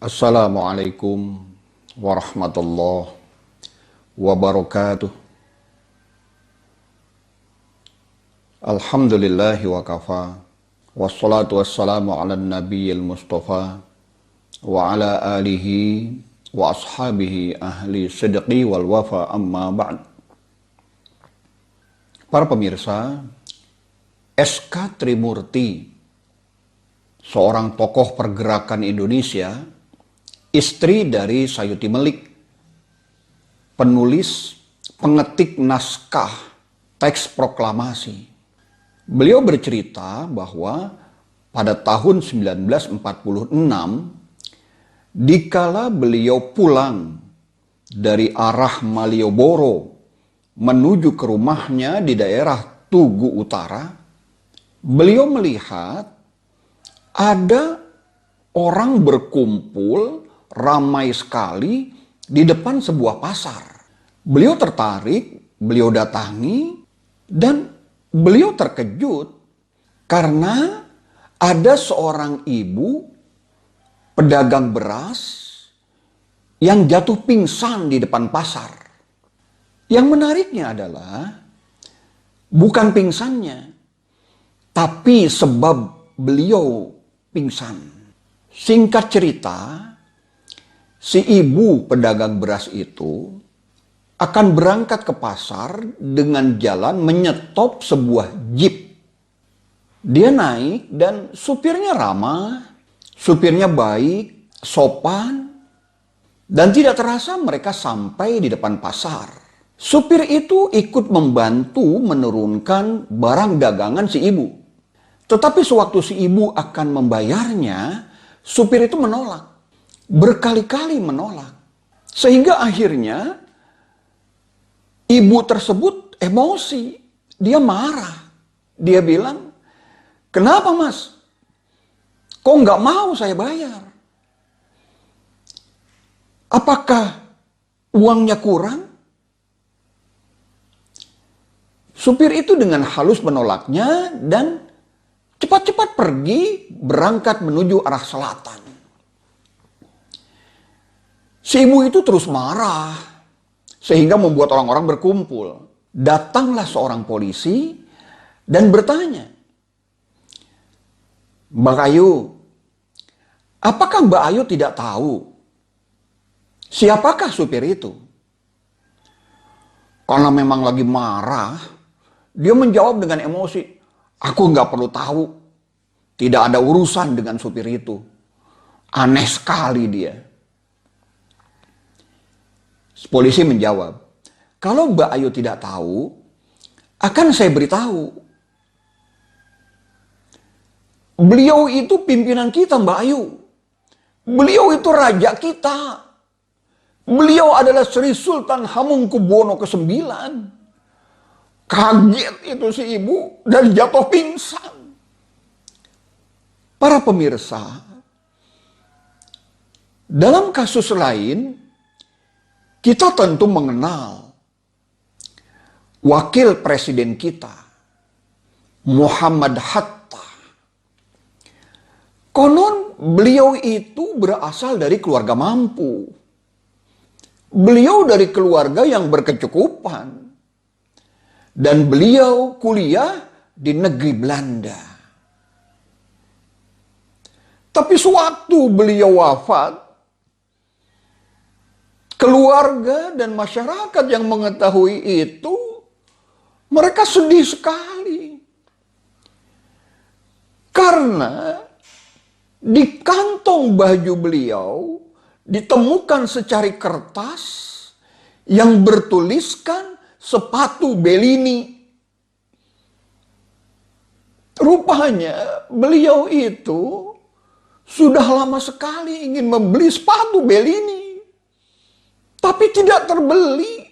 Assalamualaikum warahmatullahi wabarakatuh. Alhamdulillahi wa kafa. Wassalatu wassalamu ala nabiyil mustafa wa ala alihi wa ashabihi ahli sidqi wal wafa amma ba'd. Para pemirsa, S.K. Trimurti, seorang tokoh pergerakan Indonesia, istri dari Sayuti Melik, penulis, pengetik naskah teks proklamasi. Beliau bercerita bahwa pada tahun 1946, dikala beliau pulang dari arah Malioboro menuju ke rumahnya di daerah Tugu Utara, beliau melihat ada orang berkumpul ramai sekali di depan sebuah pasar. Beliau tertarik, beliau datangi, dan beliau terkejut karena ada seorang ibu pedagang beras yang jatuh pingsan di depan pasar. Yang menariknya adalah bukan pingsannya, tapi sebab beliau pingsan. Singkat cerita, si ibu pedagang beras itu akan berangkat ke pasar dengan jalan menyetop sebuah jeep. Dia naik dan supirnya ramah, supirnya baik, sopan, dan tidak terasa mereka sampai di depan pasar. Supir itu ikut membantu menurunkan barang dagangan si ibu. Tetapi sewaktu si ibu akan membayarnya, supir itu menolak. Berkali-kali menolak. Sehingga akhirnya ibu tersebut emosi. Dia marah. Dia bilang, "Kenapa mas? Kok nggak mau saya bayar? Apakah uangnya kurang?" Supir itu dengan halus menolaknya dan cepat-cepat pergi berangkat menuju arah selatan. Si ibu itu terus marah sehingga membuat orang-orang berkumpul. Datanglah seorang polisi dan bertanya, "Mbak Ayu, apakah Mbak Ayu tidak tahu siapakah supir itu?" Karena memang lagi marah, dia menjawab dengan emosi, "Aku nggak perlu tahu. Tidak ada urusan dengan supir itu." Aneh sekali dia. Polisi menjawab, "Kalau Mbak Ayu tidak tahu, akan saya beritahu. Beliau itu pimpinan kita, Mbak Ayu. Beliau itu raja kita. Beliau adalah Sri Sultan Hamengkubuwono ke-9. Kaget itu si ibu dan jatuh pingsan. Para pemirsa, dalam kasus lain, kita tentu mengenal wakil presiden kita, Muhammad Hatta. Konon beliau itu berasal dari keluarga mampu. Beliau dari keluarga yang berkecukupan. Dan beliau kuliah di negeri Belanda. Tapi sewaktu beliau wafat, keluarga dan masyarakat yang mengetahui itu, mereka sedih sekali. Karena di kantong baju beliau ditemukan secari kertas yang bertuliskan sepatu Bellini. Rupanya beliau itu sudah lama sekali ingin membeli sepatu Bellini, tapi tidak terbeli.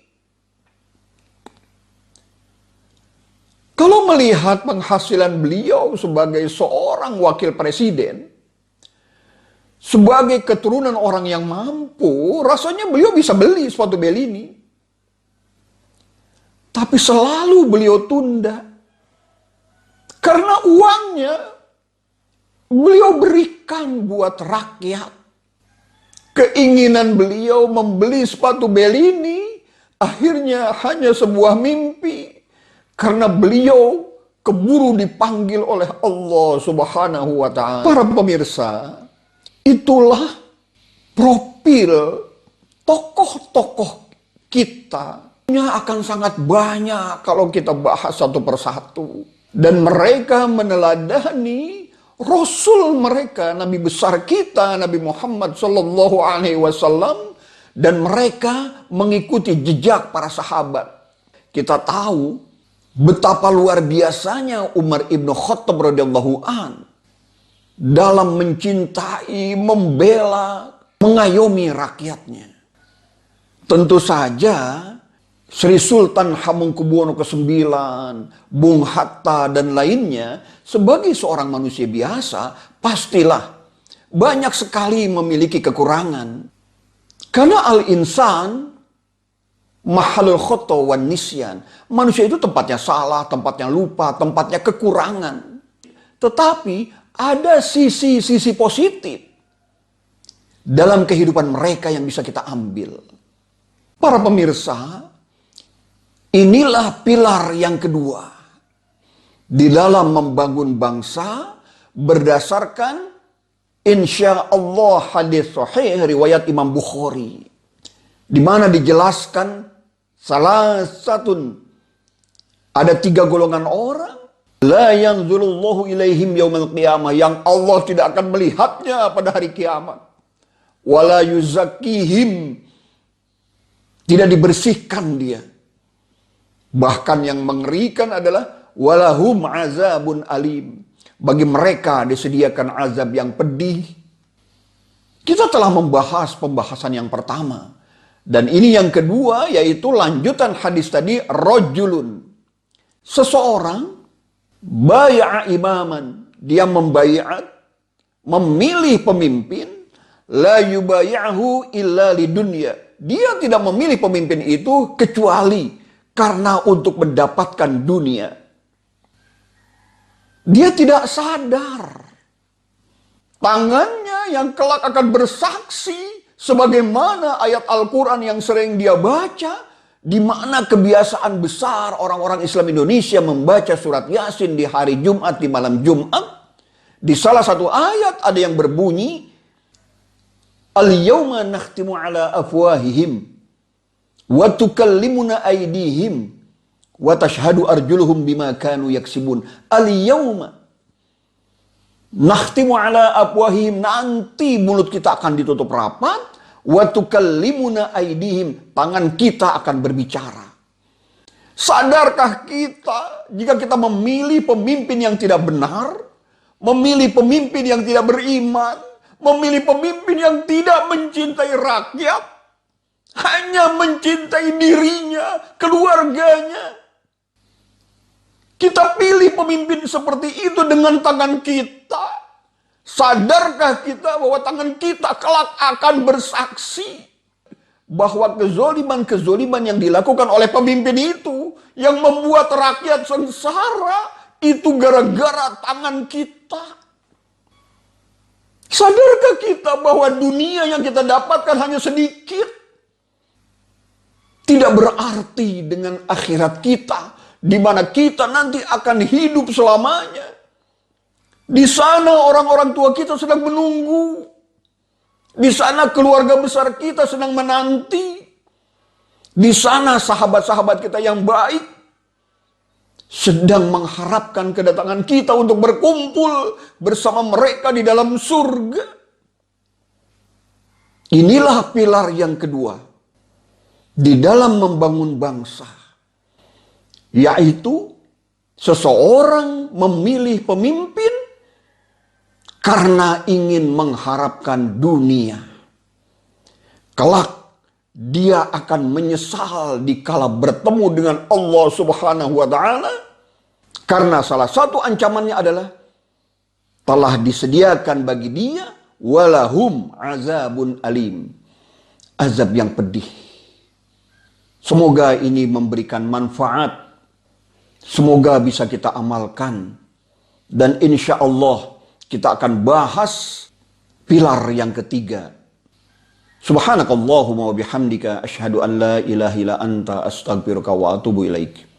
Kalau melihat penghasilan beliau sebagai seorang wakil presiden, sebagai keturunan orang yang mampu, rasanya beliau bisa beli sepatu Bellini. Tapi selalu beliau tunda. Karena uangnya beliau berikan buat rakyat. Keinginan beliau membeli sepatu Bellini akhirnya hanya sebuah mimpi. Karena beliau keburu dipanggil oleh Allah Subhanahu wa Ta'ala. Para pemirsa, itulah profil tokoh-tokoh kita. Akan sangat banyak kalau kita bahas satu persatu. Dan mereka meneladani Rasul mereka, Nabi besar kita, Nabi Muhammad Sallallahu Alaihi Wasallam. Dan mereka mengikuti jejak para sahabat. Kita tahu betapa luar biasanya Umar ibn Khattab radhiyallahu an dalam mencintai, membela, mengayomi rakyatnya. Tentu saja Sri Sultan Hamengkubuwono ke-9, Bung Hatta dan lainnya sebagai seorang manusia biasa pastilah banyak sekali memiliki kekurangan. Karena al-insan mahalul khata wan nisyan. Manusia itu tempatnya salah, tempatnya lupa, tempatnya kekurangan. Tetapi ada sisi-sisi positif dalam kehidupan mereka yang bisa kita ambil. Para pemirsa, inilah pilar yang kedua di dalam membangun bangsa berdasarkan insya Allah hadis sahih riwayat Imam Bukhari, di mana dijelaskan salah satu ada 3 golongan orang la yanzurullahu ilaihim yaumil qiyamah, yang Allah tidak akan melihatnya pada hari kiamat, wala yuzakkihim, tidak dibersihkan dia. Bahkan yang mengerikan adalah walahum azabun alim, bagi mereka disediakan azab yang pedih. Kita telah membahas pembahasan yang pertama. Dan ini yang kedua, yaitu lanjutan hadis tadi, rajulun. Seseorang bai'a imaman, dia membaiat, memilih pemimpin, la yubayi'ahu illa lidunya. Dia tidak memilih pemimpin itu kecuali karena untuk mendapatkan dunia. Dia tidak sadar tangannya yang kelak akan bersaksi sebagaimana ayat Al-Quran yang sering dia baca, di mana kebiasaan besar orang-orang Islam Indonesia membaca surat Yasin di hari Jumat, di malam Jumat. Di salah satu ayat ada yang berbunyi, al-yawma nakhtimu ala afwahihim wa tukallimuna aydihim wa tashhadu arjuluhum bima kanu yaksibun. Al-yawma nakhtimu ala afwahihim, nanti mulut kita akan ditutup rapat, wa tukallimuna aydihim, tangan kita akan berbicara. Sadarkah kita jika kita memilih pemimpin yang tidak benar, memilih pemimpin yang tidak beriman, memilih pemimpin yang tidak mencintai rakyat, hanya mencintai dirinya, keluarganya. Kita pilih pemimpin seperti itu dengan tangan kita. Sadarkah kita bahwa tangan kita kelak akan bersaksi bahwa kezoliman-kezoliman yang dilakukan oleh pemimpin itu, yang membuat rakyat sengsara, itu gara-gara tangan kita. Sadarkah kita bahwa dunia yang kita dapatkan hanya sedikit? Tidak berarti dengan akhirat kita, di mana kita nanti akan hidup selamanya. Di sana orang-orang tua kita sedang menunggu. Di sana keluarga besar kita sedang menanti. Di sana sahabat-sahabat kita yang baik sedang mengharapkan kedatangan kita untuk berkumpul bersama mereka di dalam surga. Inilah pilar yang kedua di dalam membangun bangsa, yaitu seseorang memilih pemimpin karena ingin mengharapkan dunia. Kelak dia akan menyesal dikala bertemu dengan Allah Subhanahu wa Ta'ala, karena salah satu ancamannya adalah telah disediakan bagi dia walahum azabun alim, azab yang pedih. Semoga ini memberikan manfaat, semoga bisa kita amalkan, dan insya Allah kita akan bahas pilar yang ketiga, Subhanakallahumma wa bihamdika asyhadu an la ilaha illa anta astaghfiruka wa atubu ilaik.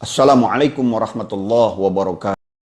Assalamualaikum warahmatullahi wabarakatuh.